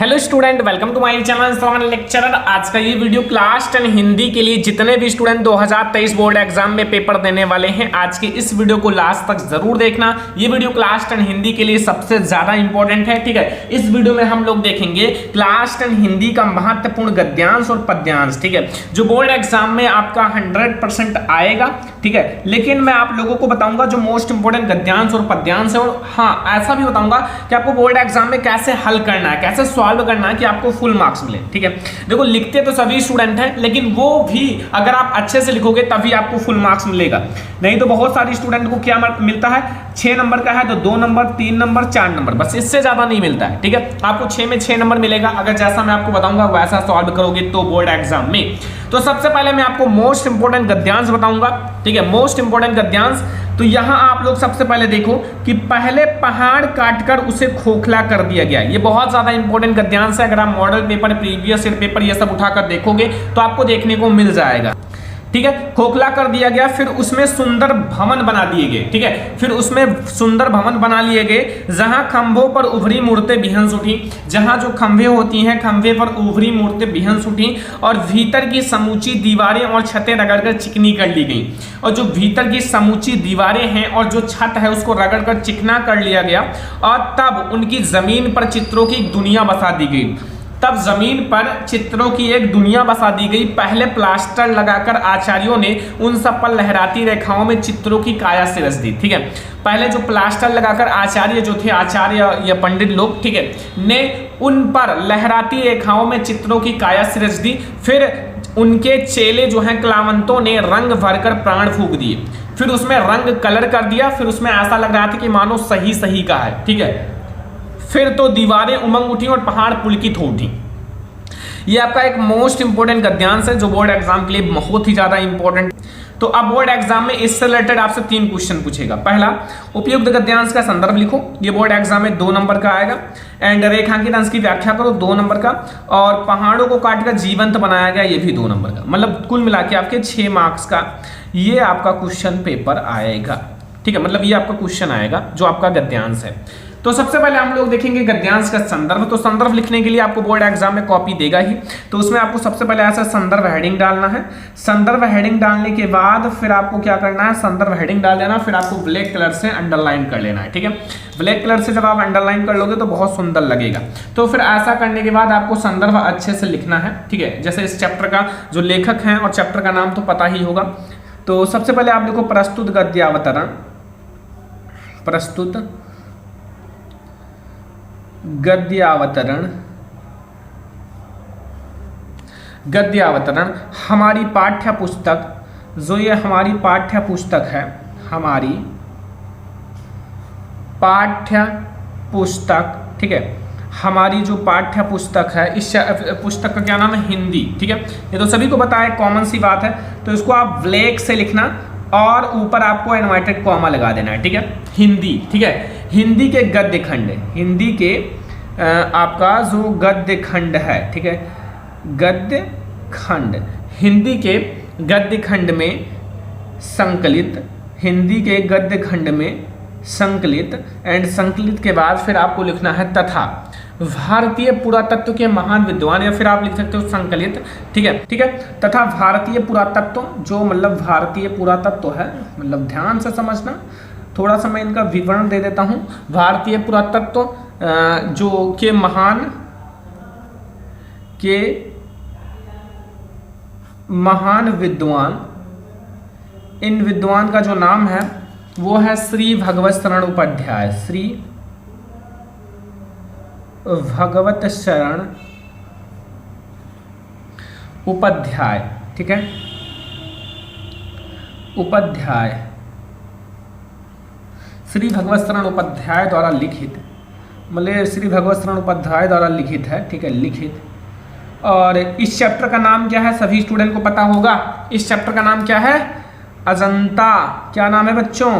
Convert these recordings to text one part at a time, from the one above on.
Hello student, welcome to my channel lecturer. आज का ये वीडियो क्लास 10 हिंदी के लिए जितने भी स्टूडेंट 2023 बोर्ड एग्जाम में पेपर देने वाले हैं, आज के इस वीडियो को लास्ट तक जरूर देखना। ये वीडियो क्लास 10 हिंदी के लिए सबसे ज्यादा इंपॉर्टेंट है। ठीक है, इस वीडियो में हम लोग देखेंगे क्लास 10 हिंदी का महत्वपूर्ण गद्यांश और पद्यांश। ठीक है, जो बोर्ड एग्जाम में आपका 100% आएगा। ठीक है, लेकिन मैं आप लोगों को बताऊंगा जो मोस्ट इंपोर्टेंट गद्यांश और पद्यांश है, और हाँ ऐसा भी बताऊंगा कि आपको बोर्ड एग्जाम में कैसे हल करना है, कैसे सॉल्व करना है कि आपको फुल मार्क्स मिले। ठीक है, देखो लिखते तो सभी स्टूडेंट हैं, लेकिन वो भी अगर आप अच्छे से लिखोगे तभी आपको फुल मार्क्स मिलेगा। नहीं तो बहुत सारे स्टूडेंट को क्या मिलता है, 6 नंबर का है तो 2 नंबर, 3 नंबर, 4 नंबर, बस इससे ज्यादा नहीं मिलता है। ठीक है, आपको 6 में 6 नंबर मिलेगा अगर जैसा मैं आपको बताऊंगा वैसा सॉल्व करोगे तो बोर्ड एग्जाम में। तो सबसे पहले मैं आपको मोस्ट इंपोर्टेंट गद्यांश बताऊंगा। ठीक है, मोस्ट इंपोर्टेंट गद्यांश। तो यहां आप लोग सबसे पहले देखो कि पहले पहाड़ काटकर उसे खोखला कर दिया गया। ये बहुत ज्यादा इंपॉर्टेंट गद्यांश है। अगर आप model paper, previous year paper ये सब उठाकर देखोगे तो आपको देखने को मिल जाएगा। ठीक है, खोखला कर दिया गया, फिर उसमें सुंदर भवन बना दिए गए। ठीक है, फिर उसमें सुंदर भवन बना लिए गए जहां खंभों पर उभरी मूर्तें बिहंस उठी। जहां जो खंभे होती हैं, खंभे पर उभरी मूर्तें बिहंस उठी और भीतर की समूची दीवारें और छतें रगड़कर चिकनी कर ली गई। और जो भीतर की समूची दीवारें हैं और जो छत है उसको रगड़कर चिकना कर लिया गया। और तब उनकी जमीन पर चित्रों की दुनिया बसा दी गई। तब जमीन पर चित्रों की एक दुनिया बसा दी गई। पहले प्लास्टर लगाकर आचार्यों ने उन सब पर लहराती रेखाओं में चित्रों की काया सिरस दी। ठीक है, पहले जो प्लास्टर लगाकर आचार्य जो थे, आचार्य या पंडित लोग, ठीक है, ने उन पर लहराती रेखाओं में चित्रों की काया सिरस दी। फिर उनके चेले जो हैं कलावंतों ने रंग भरकर प्राण फूंक दिए। फिर उसमें रंग कलर कर दिया। फिर उसमें ऐसा लग रहा था कि मानो सही सही का है। ठीक है, फिर तो दीवारें उमंग उठी और पहाड़ पुलकित हो उठी। ये आपका एक मोस्ट इंपोर्टेंट गद्यांश है जो बोर्ड एग्जाम के लिए बहुत ही ज्यादा इंपॉर्टेंट। तो अब बोर्ड एग्जाम में इससे रिलेटेड आपसे 3 क्वेश्चन पूछेगा। पहला, उपयुक्त गद्यांश का संदर्भ लिखो। ये बोर्ड एग्जाम में 2 नंबर का आएगा। एंड रेखांकित अंश की व्याख्या करो, 2 नंबर का। और पहाड़ों को काटकर जीवंत बनाया गया, ये भी 2 नंबर का। मतलब कुल मिला के आपके 6 मार्क्स का ये आपका क्वेश्चन पेपर आएगा। ठीक है, मतलब ये आपका क्वेश्चन आएगा जो आपका गद्यांश है। तो सबसे पहले हम लोग देखेंगे गद्यांश का संदर्भ। तो संदर्भ लिखने के लिए आपको बोर्ड एग्जाम में कॉपी देगा ही, तो उसमें आपको सबसे पहले ऐसा संदर्भ हेडिंग डालना है। संदर्भ हेडिंग डालने के बाद फिर आपको क्या करना है, संदर्भ हेडिंग डाल देना, फिर आपको ब्लैक कलर से अंडरलाइन कर लेना है। ठीक है, ब्लैक कलर से जब आप अंडरलाइन कर लोगे तो बहुत सुंदर लगेगा। तो फिर ऐसा करने के बाद आपको संदर्भ अच्छे से लिखना है। ठीक है, जैसे इस चैप्टर का जो लेखक हैं और चैप्टर का नाम तो पता ही होगा। तो सबसे पहले आप लिखो प्रस्तुत गद्यावतरण। प्रस्तुत गद्यावतरण। गद्यावतरण हमारी पाठ्य पुस्तक, जो ये हमारी पाठ्य पुस्तक है, हमारी पाठ्य पुस्तक। ठीक है, हमारी जो पाठ्य पुस्तक है, इस पुस्तक का क्या नाम है, हिंदी। ठीक है, ये तो सभी को पता है, कॉमन सी बात है। तो इसको आप ब्लैक से लिखना और ऊपर आपको इनवर्टेड कॉमा लगा देना है। ठीक है, हिंदी। ठीक है, हिंदी के गद्य खंड, हिंदी के आपका जो गद्य खंड है। ठीक है, गद्य खंड, हिंदी के गद्य खंड में संकलित, हिंदी के गद्य खंड में संकलित। एंड संकलित के बाद फिर आपको लिखना है तथा भारतीय पुरातत्व के महान विद्वान, या फिर आप लिख सकते हो संकलित। ठीक है, ठीक है, तथा भारतीय पुरातत्व, जो मतलब भारतीय पुरातत्व है, मतलब ध्यान से समझना, थोड़ा सा मैं इनका विवरण दे देता हूं। भारतीय पुरातत्व जो के महान विद्वान, इन विद्वान का जो नाम है वो है श्री भगवत शरण उपाध्याय। श्री भगवत शरण उपाध्याय। ठीक है, उपाध्याय, श्री भगवत शरण उपाध्याय द्वारा लिखित, मतलब श्री भगवत शरण उपाध्याय द्वारा लिखित है। ठीक है, लिखित। और इस चैप्टर का नाम क्या है, सभी स्टूडेंट को पता होगा। इस चैप्टर का नाम क्या है, अजंता। क्या नाम है बच्चों,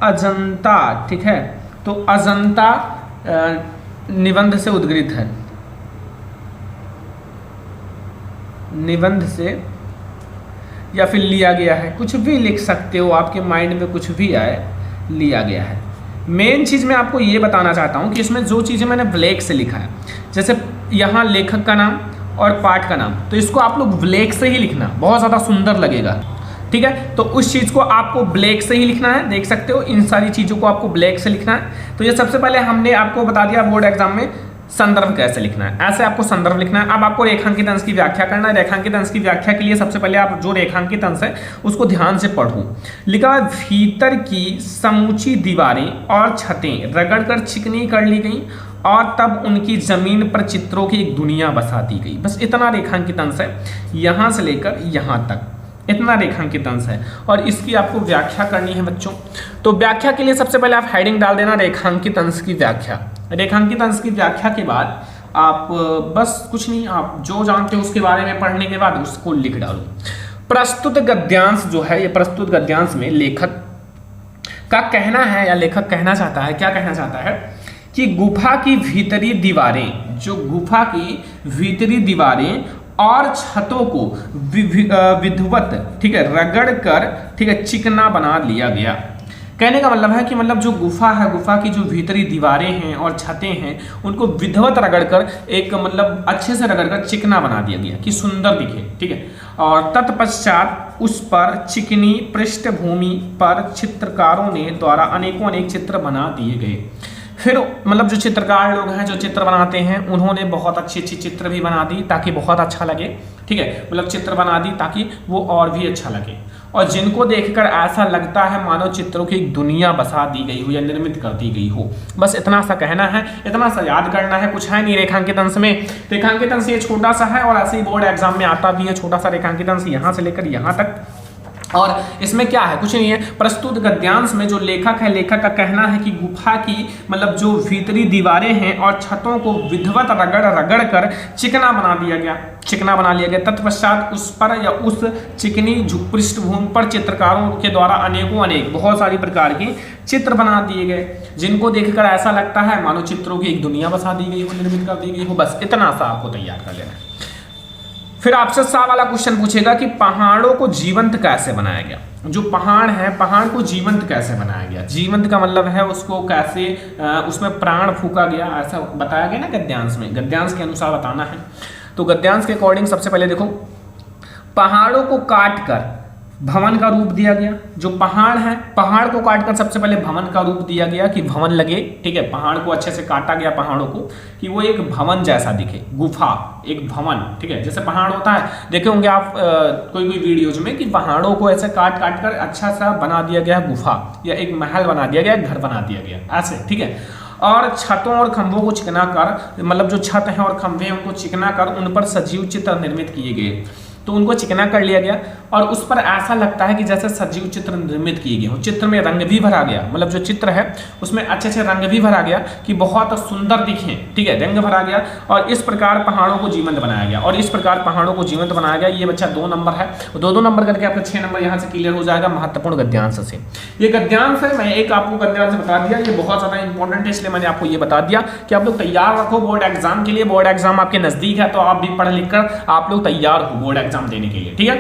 अजंता। ठीक है, तो अजंता निबंध से उद्गृत है, निबंध से या फिर लिया गया है, कुछ भी लिख सकते हो, आपके माइंड में कुछ भी आए, लिया गया है। मेन चीज़ मैं आपको ये बताना चाहता हूँ कि इसमें जो चीज़ें मैंने ब्लैक से लिखा है, जैसे यहाँ लेखक का नाम और पाठ का नाम, तो इसको आप लोग ब्लैक से ही लिखना, बहुत ज़्यादा सुंदर लगेगा। ठीक है, तो उस चीज़ को आपको ब्लैक से ही लिखना है। देख सकते हो इन सारी चीज़ों को आपको ब्लैक से लिखना है। तो ये सबसे पहले हमने आपको बता दिया बोर्ड एग्जाम में संदर्भ कैसे लिखना है। ऐसे आपको संदर्भ लिखना है। अब आपको रेखांकित अंश की व्याख्या करना है। रेखांकित अंश की व्याख्या के लिए सबसे पहले आप जो रेखांकित अंश है उसको ध्यान से पढ़ो। लिखा है भीतर की समूची दीवारें और छतें रगड़कर चिकनी कर ली गई और तब उनकी जमीन पर चित्रों की एक दुनिया बसा दी गई। बस इतना रेखांकित अंश है, यहाँ से लेकर यहाँ तक इतना रेखांकित अंश है और इसकी आपको व्याख्या करनी है बच्चों। तो व्याख्या के लिए सबसे पहले आप हेडिंग डाल देना रेखांकित अंश की व्याख्या। रेखांकित अंश की व्याख्या के बाद आप बस कुछ नहीं, आप जो जानते हो उसके बारे में पढ़ने के बाद उसको लिख डालो। प्रस्तुत गद्यांश जो है, ये प्रस्तुत गद्यांश में लेखक का कहना है या लेखक कहना चाहता है, क्या कहना चाहता है कि गुफा की भीतरी दीवारें, जो गुफा की भीतरी दीवारें और छतों को विधिवत, ठीक है, रगड़ कर, ठीक है, चिकना बना लिया गया। कहने का मतलब है कि मतलब जो गुफा है, गुफा की जो भीतरी दीवारें हैं और छतें हैं उनको विधिवत रगड़कर एक मतलब अच्छे से रगड़कर चिकना बना दिया गया कि सुंदर दिखे। ठीक है, और तत्पश्चात उस पर चिकनी पृष्ठभूमि पर चित्रकारों ने द्वारा अनेक चित्र बना दिए गए। फिर मतलब जो चित्रकार लोग हैं, जो चित्र बनाते हैं, उन्होंने बहुत अच्छी चित्र भी बना दी ताकि बहुत अच्छा लगे। ठीक है, मतलब चित्र बना दी ताकि वो और भी अच्छा लगे और जिनको देखकर ऐसा लगता है मानो चित्रों की एक दुनिया बसा दी गई हो या निर्मित कर दी गई हो। बस इतना सा कहना है, इतना सा याद करना है, कुछ है नहीं रेखांकित अंश में। रेखांकित अंश ये छोटा सा है और ऐसे ही बोर्ड एग्जाम में आता भी है छोटा सा रेखांकित अंश, यहाँ से लेकर यहाँ तक। और इसमें क्या है, कुछ नहीं है। प्रस्तुत गद्यांश में जो लेखक है, लेखक का कहना है कि गुफा की मतलब जो भीतरी दीवारें हैं और छतों को विधिवत रगड़ कर चिकना बना लिया गया। तत्पश्चात उस पर या उस चिकनी पृष्ठभूमि पर चित्रकारों के द्वारा अनेक बहुत सारी प्रकार के चित्र बना दिए गए, जिनको देखकर ऐसा लगता है मानो चित्रों की एक दुनिया बसा दी गई हो, निर्मित कर दी गई हो। बस इतना सा आपको तैयार कर लेना है। फिर आपसे सा वाला क्वेश्चन पूछेगा कि पहाड़ों को जीवंत कैसे बनाया गया। जो पहाड़ है, पहाड़ को जीवंत कैसे बनाया गया। जीवंत का मतलब है उसको कैसे उसमें प्राण फूका गया, ऐसा बताया गया ना गद्यांश में। गद्यांश के अनुसार बताना है। तो गद्यांश के अकॉर्डिंग सबसे पहले देखो, पहाड़ों को काट कर भवन का रूप दिया गया। जो पहाड़ है, पहाड़ को काटकर सबसे पहले भवन का रूप दिया गया कि भवन लगे। ठीक है, पहाड़ को अच्छे से काटा गया, पहाड़ों को, कि वो एक भवन जैसा दिखे। गुफा एक भवन, ठीक है, जैसे पहाड़ होता है, देखे होंगे आप कोई वीडियोज में कि पहाड़ों को ऐसे काट कर अच्छा सा बना दिया गया गुफा, या एक महल बना दिया गया, घर बना दिया गया ऐसे। ठीक है, और छतों और खंभों को चिकना कर, मतलब जो छत है और खंभे हैं उनको चिकना कर उन पर सजीव चित्र निर्मित किए गए। तो उनको चिकना कर लिया गया और उस पर ऐसा लगता है कि जैसे सजीव चित्र निर्मित किए गए हो। चित्र में रंग भी भरा गया, मतलब जो चित्र है उसमें अच्छे से रंग भी भरा गया कि बहुत सुंदर दिखें। ठीक है, रंग भरा गया और इस प्रकार पहाड़ों को जीवंत बनाया गया। और इस प्रकार पहाड़ों को जीवंत बनाया गया। ये बच्चा 2 नंबर है, 2 नंबर करके आपका 6 नंबर यहाँ से क्लियर हो जाएगा महत्वपूर्ण गद्यांश से। ये गद्यांश है, मैं एक आपको गद्यांश बता दिया, ये बहुत ज़्यादा इंपॉर्टेंट है, इसलिए मैंने आपको ये बता दिया कि आप लोग तैयार रखो बोर्ड एग्जाम के लिए। बोर्ड एग्जाम आपके नजदीक है तो आप भी पढ़ लिख कर आप लोग तैयार हो बोर्ड एग्जाम देने के लिए। ठीक है,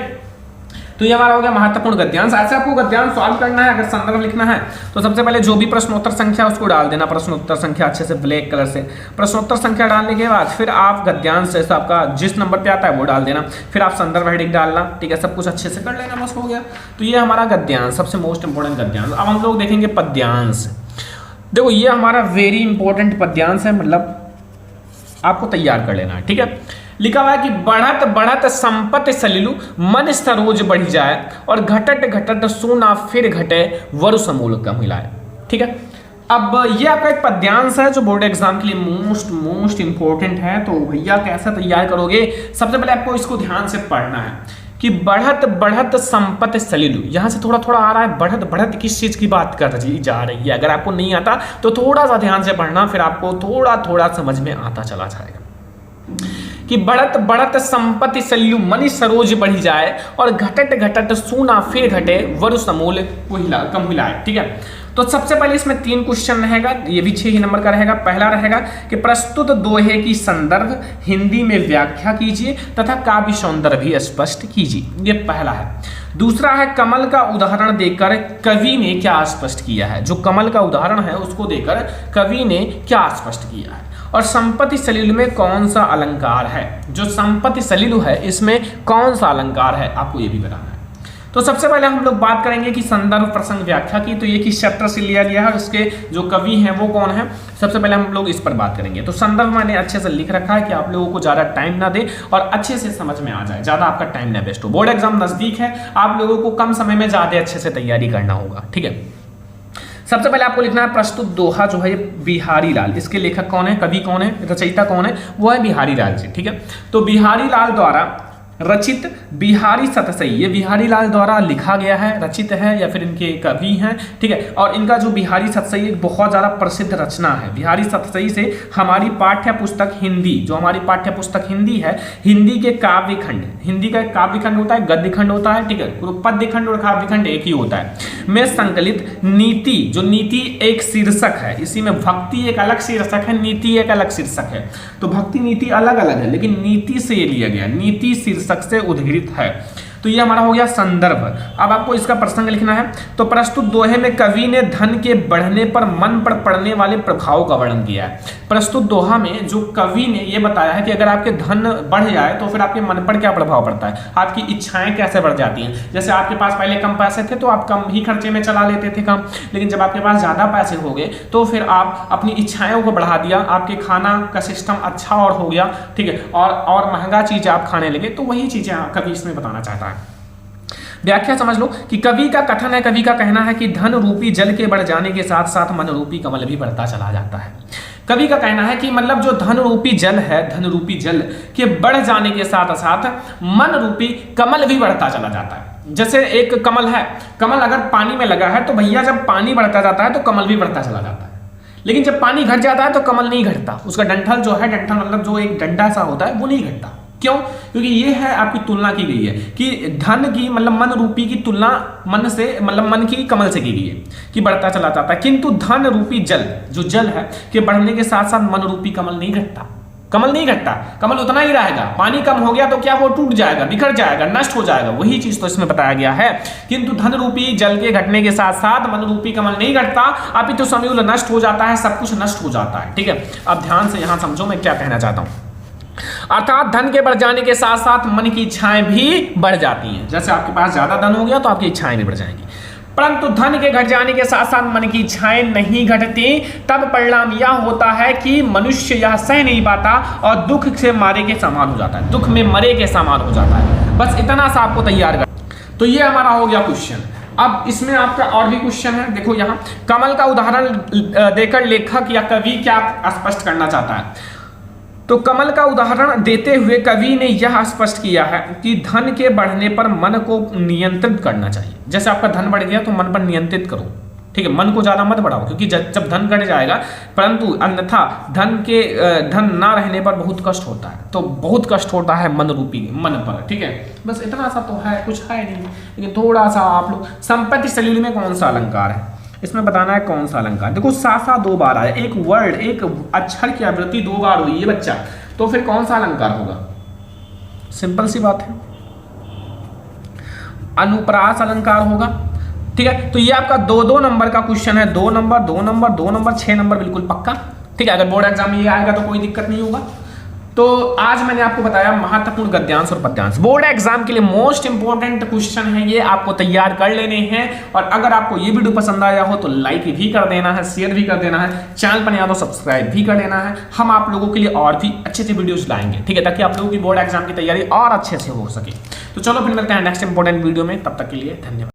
तो ये हमारा हो गया महत्वपूर्ण गद्यांश। ऐसे आपको गद्यांश सॉल्व करना है। अगर संदर्भ लिखना है तो सबसे पहले जो भी प्रश्नोत्तर संख्या उसको डाल देना, प्रश्नोत्तर संख्या अच्छे से ब्लैक कलर से। प्रश्नोत्तर संख्या डालने के बाद फिर आप गद्यांश जैसा आपका जिस नंबर पे आता है वो डाल देना, फिर आप संदर्भ हेडिंग डालना। ठीक है, सब कुछ अच्छे से कर लेना, बस हो गया। तो ये हमारा गद्यांश, सबसे मोस्ट इंपोर्टेंट गद्यांश। अब हम लोग देखेंगे पद्यांश। देखो ये हमारा वेरी इंपॉर्टेंट पद्यांश है, मतलब आपको तैयार कर लेना है। ठीक है, लिखा हुआ है कि बढ़त बढ़त संपत्ति सलिलु मन सरोज बढ़ी जाए और घटट घटट सोना फिर घटे वरु समूल कम हिलाए। ठीक है, अब ये आपका एक पद्यांश है जो बोर्ड एग्जाम के लिए मोस्ट इंपॉर्टेंट है। तो भैया कैसे तैयार करोगे, सबसे पहले आपको इसको ध्यान से पढ़ना है कि बढ़त बढ़त संपत्ति सलिलु, यहाँ से थोड़ा थोड़ा आ रहा है। बढ़त बढ़त किस चीज की बात कर जा रही है, अगर आपको नहीं आता तो थोड़ा सा ध्यान से पढ़ना, फिर आपको थोड़ा थोड़ा समझ में आता चला जाएगा कि बढ़त बढ़त संपत्ति सलिलु मनि सरोज बढ़ी जाए और घटट घटट सोना फिर घटे वरु समूल कम हिलाए। ठीक है, तो सबसे पहले इसमें 3 क्वेश्चन रहेगा, ये भी 6 ही नंबर का रहेगा। पहला रहेगा कि प्रस्तुत दोहे की संदर्भ हिंदी में व्याख्या कीजिए तथा काव्य सौंदर्य भी स्पष्ट कीजिए। ये पहला है। दूसरा है कमल का उदाहरण देकर कवि ने क्या स्पष्ट किया है। जो कमल का उदाहरण है उसको देकर कवि ने क्या स्पष्ट किया है। और संपत्ति सलिल में कौन सा अलंकार है। जो संपत्ति सलिल है इसमें कौन सा अलंकार है, आपको ये भी बताना है। तो सबसे पहले हम लोग बात करेंगे कि संदर्भ प्रसंग व्याख्या की। तो ये किस चैप्टर से लिया गया है, उसके जो कवि हैं वो कौन है, सबसे पहले हम लोग इस पर बात करेंगे। तो संदर्भ मैंने अच्छे से लिख रखा है कि आप लोगों को ज़्यादा टाइम ना दे और अच्छे से समझ में आ जाए, ज़्यादा आपका टाइम ना वेस्ट हो। बोर्ड एग्जाम नज़दीक है, आप लोगों को कम समय में ज़्यादा अच्छे से तैयारी करना होगा, ठीक है। सबसे पहले आपको लिखना है प्रस्तुत दोहा जो है ये बिहारी लाल, इसके लेखक कौन है, कवि कौन है, रचयिता कौन है, वो है बिहारी लाल जी, ठीक है। तो बिहारी लाल द्वारा रचित बिहारी सतसई, ये बिहारी लाल द्वारा लिखा गया है, रचित है या फिर इनके कवि हैं, ठीक है। और इनका जो बिहारी सतसई एक बहुत ज़्यादा प्रसिद्ध रचना है। बिहारी सतसई से हमारी पाठ्य पुस्तक हिंदी, जो हमारी पाठ्य पुस्तक हिंदी है, हिंदी के काव्य खंड, हिंदी का एक काव्य खंड होता है, गद्य खंड होता है, ठीक है। पद्य खंड और काव्य खंड एक ही होता है, में संकलित नीति, जो नीति एक शीर्षक है, इसी में भक्ति एक अलग शीर्षक है, नीति एक अलग शीर्षक है। तो भक्ति नीति अलग अलग है, लेकिन नीति से ये लिया गया, नीति शीर्षक से उद्धृत है। तो ये हमारा हो गया संदर्भ। अब आपको इसका प्रसंग लिखना है। तो प्रस्तुत दोहे में कवि ने धन के बढ़ने पर मन पर पड़ने वाले प्रभाव का वर्णन किया है। प्रस्तुत दोहा में जो कवि ने ये बताया है कि अगर आपके धन बढ़ जाए तो फिर आपके मन पर क्या प्रभाव पड़ता है, आपकी इच्छाएं कैसे बढ़ जाती हैं। जैसे आपके पास पहले कम पैसे थे तो आप कम ही खर्चे में चला लेते थे काम, लेकिन जब आपके पास ज़्यादा पैसे हो गए तो फिर आप अपनी इच्छाओं को बढ़ा दिया, आपके खाना का सिस्टम अच्छा और हो गया, ठीक है, और महंगा चीज़ आप खाने लगे। तो वही चीज़ें कवि इसमें बताना चाहता है। व्याख्या समझ लो कि कवि का कथन है, कवि का कहना है कि धन रूपी जल के बढ़ जाने के साथ साथ मन रूपी कमल भी बढ़ता चला जाता है। कवि का कहना है कि मतलब जो धन रूपी जल है, धन रूपी जल के बढ़ जाने के साथ साथ मन रूपी कमल भी बढ़ता चला जाता है। जैसे एक कमल है, कमल अगर पानी में लगा है तो भैया जब पानी बढ़ता जाता है तो कमल भी बढ़ता चला जाता है, लेकिन जब पानी घट जाता है तो कमल नहीं घटता, उसका डंठल जो है, डंठल मतलब जो एक डंडा सा होता है वो नहीं घटता। क्यों? क्योंकि ये है आपकी तुलना की गई है कि धन की मतलब मन रूपी की तुलना मन से मतलब मन की कमल से की गई है कि बढ़ता चला जाता है, किंतु धन रूपी जल जो जल है कि बढ़ने के साथ साथ मन रूपी कमल नहीं घटता, कमल नहीं घटता, कमल उतना ही रहेगा। पानी कम हो गया तो क्या वो टूट जाएगा, बिखर जाएगा, नष्ट हो जाएगा, वही चीज तो इसमें बताया गया है। किंतु धन रूपी जल के घटने के साथ साथ मन रूपी कमल नहीं घटता, अपितु समूल नष्ट हो जाता है, सब कुछ नष्ट हो जाता है, ठीक है। अब ध्यान से यहां समझो मैं क्या कहना चाहता हूं। अर्थात धन के बढ़ जाने के साथ साथ मन की इच्छाएं भी बढ़ जाती हैं। जैसे आपके पास ज्यादा धन हो गया तो आपकी इच्छाएं भी बढ़ जाएंगी, परंतु धन के घट जाने के साथ साथ मन की इच्छाएं नहीं घटती। तब परिणाम यह होता है कि मनुष्य यह सह नहीं पाता और दुख से मारे के समान हो जाता है, दुख में मरे के समान हो जाता है। बस इतना सा आपको तैयार कर। तो ये हमारा हो गया क्वेश्चन। अब इसमें आपका और भी क्वेश्चन है, देखो यहाँ कमल का उदाहरण देकर लेखक या कवि क्या स्पष्ट करना चाहता है। तो कमल का उदाहरण देते हुए कवि ने यह स्पष्ट किया है कि धन के बढ़ने पर मन को नियंत्रित करना चाहिए। जैसे आपका धन बढ़ गया तो मन पर नियंत्रित करो, ठीक है, मन को ज्यादा मत बढ़ाओ, क्योंकि जब धन घट जाएगा, परंतु अन्यथा धन ना रहने पर बहुत कष्ट होता है। तो बहुत कष्ट होता है मन रूपी मन पर, ठीक है। बस इतना सा तो है, कुछ है नहीं, लेकिन थोड़ा सा आप लोग संपत्ति सलिल में कौन सा अलंकार है इसमें बताना है, कौन सा अलंकार। देखो सा दो बार आया, एक वर्ड एक अक्षर की आवृत्ति दो बार हुई है बच्चा, तो फिर कौन सा अलंकार होगा, सिंपल सी बात है, अनुप्रास अलंकार होगा, ठीक है। तो ये आपका 2-2 नंबर का क्वेश्चन है, 2 नंबर 2 नंबर 2 नंबर 6 नंबर बिल्कुल पक्का, ठीक है। अगर बोर्ड एग्जाम में ये आएगा तो कोई दिक्कत नहीं होगा। तो आज मैंने आपको बताया महत्वपूर्ण गद्यांश और पद्यांश। बोर्ड एग्जाम के लिए मोस्ट इंपोर्टेंट क्वेश्चन है, ये आपको तैयार कर लेने हैं। और अगर आपको ये वीडियो पसंद आया हो तो लाइक भी कर देना है, शेयर भी कर देना है, चैनल पर नया तो सब्सक्राइब भी कर देना है। हम आप लोगों के लिए और भी अच्छे अच्छे वीडियोस लाएंगे, ठीक है, ताकि आप लोगों की बोर्ड एग्जाम की तैयारी और अच्छे से हो सके। तो चलो फिर मिलते हैं नेक्स्ट इंपॉर्टेंट वीडियो में, तब तक के लिए धन्यवाद।